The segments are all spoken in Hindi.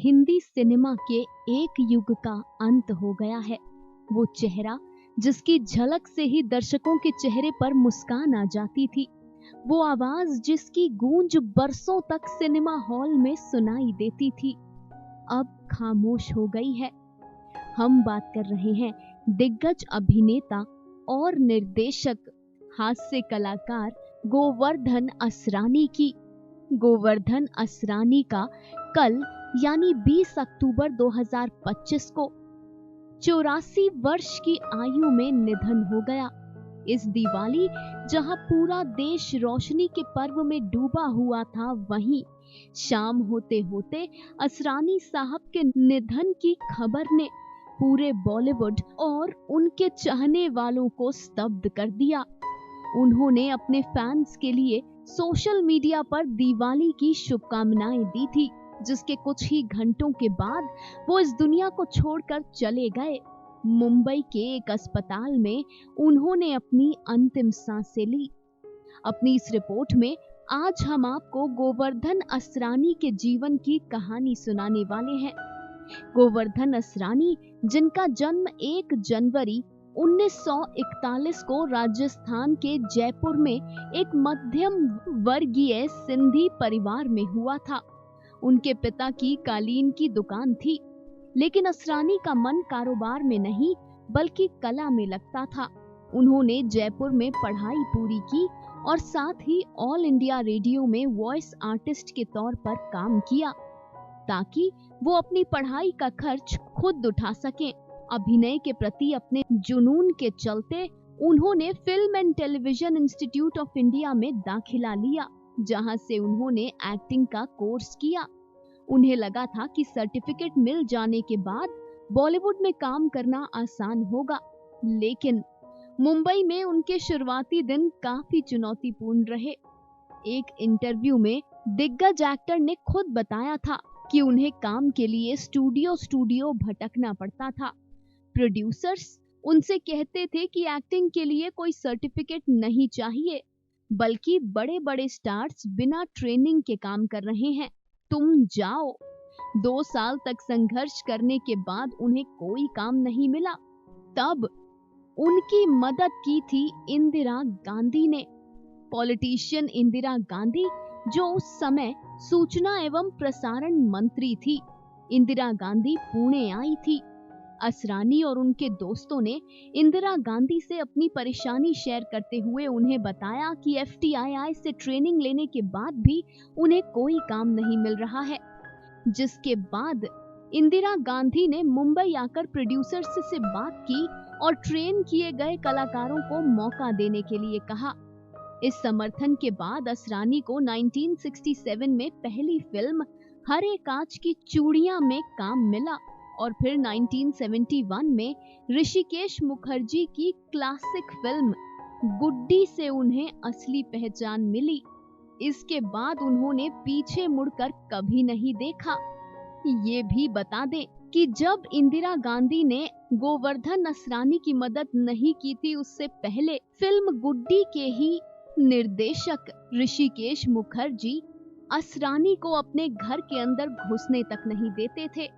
हिंदी सिनेमा के एक युग का अंत हो गया है। वो चेहरा जिसकी झलक से ही दर्शकों के चेहरे पर मुस्कान आ जाती थी, वो आवाज जिसकी गूंज बरसों तक सिनेमा हॉल में सुनाई देती थी, अब खामोश हो गई है। हम बात कर रहे हैं दिग्गज अभिनेता और निर्देशक, हास्य कलाकार गोवर्धन असरानी की। गोवर्धन असरानी का कल यानी 20 अक्टूबर 2025 को 84 वर्ष की आयु में निधन हो गया। इस दिवाली जहां पूरा देश रोशनी के पर्व में डूबा हुआ था, वहीं शाम होते होते असरानी साहब के निधन की खबर ने पूरे बॉलीवुड और उनके चाहने वालों को स्तब्ध कर दिया। उन्होंने अपने फैंस के लिए सोशल मीडिया पर दिवाली की शुभकामनाएं दी थी, जिसके कुछ ही घंटों के बाद वो इस दुनिया को छोड़कर चले गए। मुंबई के एक अस्पताल में उन्होंने अपनी अंतिम सांसें ली। अपनी इस रिपोर्ट में आज हम आपको गोवर्धन असरानी के जीवन की कहानी सुनाने वाले हैं। गोवर्धन असरानी, जिनका जन्म 1 जनवरी 1941 को राजस्थान के जयपुर में एक मध्यम वर्गीय सिंधी परिवार में हुआ था। उनके पिता की कालीन की दुकान थी, लेकिन असरानी का मन कारोबार में नहीं बल्कि कला में लगता था। उन्होंने जयपुर में पढ़ाई पूरी की और साथ ही ऑल इंडिया रेडियो में वॉइस आर्टिस्ट के तौर पर काम किया, ताकि वो अपनी पढ़ाई का खर्च खुद उठा सकें। अभिनय के प्रति अपने जुनून के चलते उन्होंने film and television institute of India में दाखिला लिया, जहां से उन्होंने एक्टिंग का कोर्स किया। उन्हें लगा था कि सर्टिफिकेट मिल जाने के बाद बॉलीवुड में काम करना आसान होगा, लेकिन मुंबई में उनके शुरुआती दिन काफी चुनौतीपूर्ण रहे। एक इंटरव्यू में दिग्गज एक्टर ने खुद बताया था कि उन्हें काम के लिए स्टूडियो भटकना पड़ता था। प्रोड्यूसर्स उनसे कहते थे कि एक्टिंग के लिए कोई सर्टिफिकेट नहीं चाहिए, बल्कि बड़े बड़े स्टार्स बिना ट्रेनिंग के काम कर रहे हैं, तुम जाओ। 2 साल तक संघर्ष करने के बाद उन्हें कोई काम नहीं मिला। तब उनकी मदद की थी इंदिरा गांधी ने। पॉलिटिशियन इंदिरा गांधी, जो उस समय सूचना एवं प्रसारण मंत्री थी। इंदिरा गांधी पुणे आई थी। असरानी और उनके दोस्तों ने इंदिरा गांधी से अपनी परेशानी शेयर करते हुए उन्हें बताया कि FTII से ट्रेनिंग लेने के बाद भी उन्हें कोई काम नहीं मिल रहा है। जिसके बाद इंदिरा गांधी ने मुंबई आकर प्रोड्यूसर्स से बात की और ट्रेन किए गए कलाकारों को मौका देने के लिए कहा। इस समर्थन के बाद असरानी को 1967 में पहली फिल्म हरे कांच की चूड़ियां में काम मिला और फिर 1971 में ऋषिकेश मुखर्जी की क्लासिक फिल्म गुड्डी से उन्हें असली पहचान मिली। इसके बाद उन्होंने पीछे मुड़कर कभी नहीं देखा। ये भी बता दें कि जब इंदिरा गांधी ने गोवर्धन असरानी की मदद नहीं की थी, उससे पहले फिल्म गुड्डी के ही निर्देशक ऋषिकेश मुखर्जी असरानी को अपने घर के अंदर घुसने तक नहीं देते थे।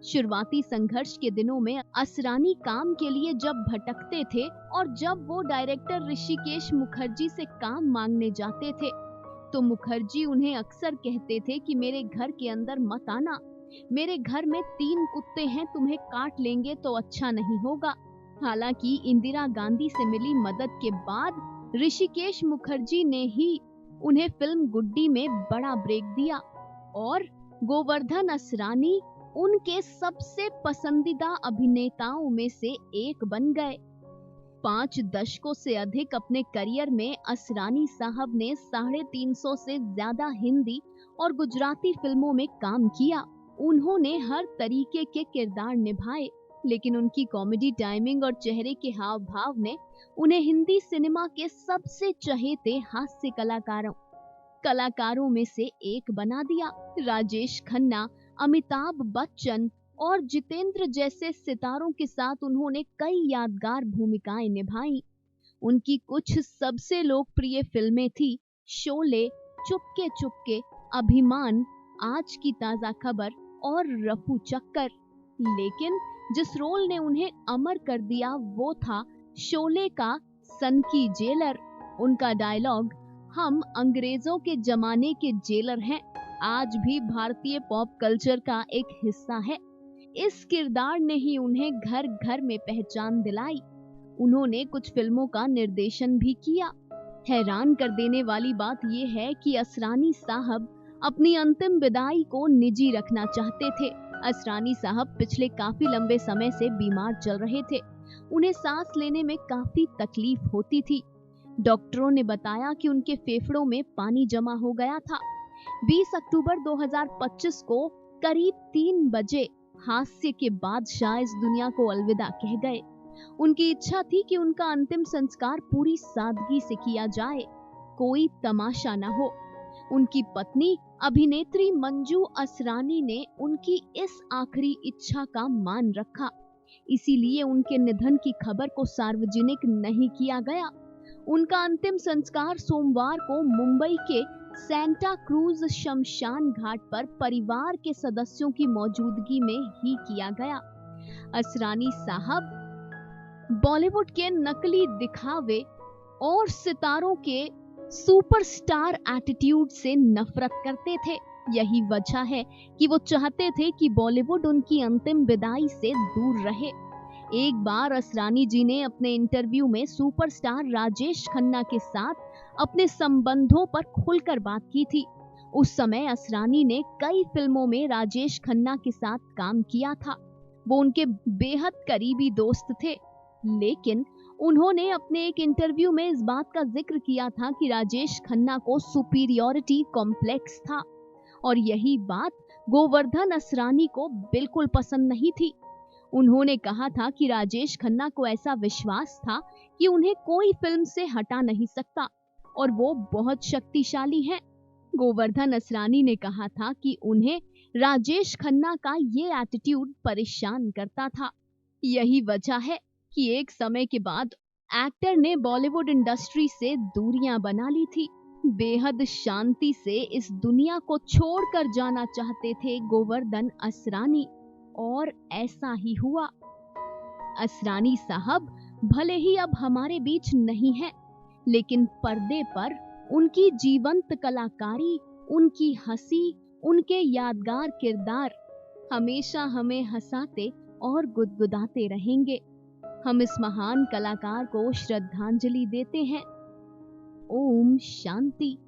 शुरुआती संघर्ष के दिनों में असरानी काम के लिए जब भटकते थे और जब वो डायरेक्टर ऋषिकेश मुखर्जी से काम मांगने जाते थे, तो मुखर्जी उन्हें अक्सर कहते थे कि मेरे घर के अंदर मत आना, मेरे घर में 3 कुत्ते हैं, तुम्हें काट लेंगे तो अच्छा नहीं होगा। हालांकि इंदिरा गांधी से मिली मदद के बाद ऋषिकेश मुखर्जी ने ही उन्हें फिल्म गुड्डी में बड़ा ब्रेक दिया और गोवर्धन असरानी उनके सबसे पसंदीदा अभिनेताओं में से एक बन गए। 5 दशकों से अधिक अपने करियर में असरानी साहब ने 350 से ज्यादा हिंदी और गुजराती फिल्मों में काम किया। उन्होंने हर तरीके के किरदार निभाए, लेकिन उनकी कॉमेडी टाइमिंग और चेहरे के हाव भाव ने उन्हें हिंदी सिनेमा के सबसे चहेते हास्य कलाकारों में से एक बना दिया। राजेश खन्ना, अमिताभ बच्चन और जितेंद्र जैसे सितारों के साथ उन्होंने कई यादगार भूमिकाएं निभाई। उनकी कुछ सबसे लोकप्रिय फिल्में थी शोले, चुपके चुपके, अभिमान, आज की ताजा खबर और रफू चक्कर। लेकिन जिस रोल ने उन्हें अमर कर दिया वो था शोले का सनकी जेलर। उनका डायलॉग, हम अंग्रेजों के जमाने के जेलर हैं, आज भी भारतीय पॉप कल्चर का एक हिस्सा है। इस किरदार ने ही उन्हें घर घर में पहचान दिलाई। उन्होंने कुछ फिल्मों का निर्देशन भी किया। हैरान कर देने वाली बात यह है कि असरानी साहब अपनी अंतिम विदाई को निजी रखना चाहते थे। असरानी साहब पिछले काफी लंबे समय से बीमार चल रहे थे। उन्हें सांस लेने में काफी तकलीफ होती थी। डॉक्टरों ने बताया कि उनके फेफड़ों में पानी जमा हो गया था। 20 अक्टूबर 2025 को करीब 3 बजे हास्य के बादशाह इस दुनिया को अलविदा कह गए। उनकी इच्छा थी कि उनका अंतिम संस्कार पूरी सादगी से किया जाए, कोई तमाशा न हो। उनकी पत्नी अभिनेत्री मंजू असरानी ने उनकी इस आखिरी इच्छा का मान रखा, इसीलिए उनके निधन की खबर को सार्वजनिक नहीं किया गया। उनका अंतिम संस्कार सोमवार को मुंबई के सेंटा क्रूज शमशान घाट पर परिवार के सदस्यों की मौजूदगी में ही किया गया। असरानी साहब बॉलीवुड के नकली दिखावे और सितारों के सुपरस्टार एटीट्यूड से नफरत करते थे। यही वजह है कि वो चाहते थे कि बॉलीवुड उनकी अंतिम विदाई से दूर रहे। एक बार असरानी जी ने अपने इंटरव्यू में सुपरस्टार राजेश खन्ना के साथ अपने संबंधों पर खुलकर बात की थी। उस समय असरानी ने कई फिल्मों में राजेश खन्ना के साथ काम किया था। वो उनके बेहद करीबी दोस्त थे। लेकिन उन्होंने अपने एक इंटरव्यू में इस बात का जिक्र किया था कि राजेश खन्ना को सुपीरियरिटी कॉम्प्लेक्स था और यही बात गोवर्धन असरानी को बिल्कुल पसंद नहीं थी। उन्होंने कहा था कि राजेश खन्ना को ऐसा विश्वास था कि उन्हें कोई फिल्म से हटा नहीं सकता और वो बहुत शक्तिशाली हैं। गोवर्धन असरानी ने कहा था कि उन्हें राजेश खन्ना का ये एटीट्यूड परेशान करता था। यही वजह है कि एक समय के बाद एक्टर ने बॉलीवुड इंडस्ट्री से दूरियां बना ली थी। बेहद शांति से इस दुनिया को छोड़कर जाना चाहते थे गोवर्धन असरानी और ऐसा ही हुआ। असरानी साहब भले ही अब हमारे बीच नहीं हैं, लेकिन पर्दे पर उनकी जीवंत कलाकारी, उनकी हंसी, उनके यादगार किरदार हमेशा हमें हंसाते और गुदगुदाते रहेंगे। हम इस महान कलाकार को श्रद्धांजलि देते हैं। ओम शांति।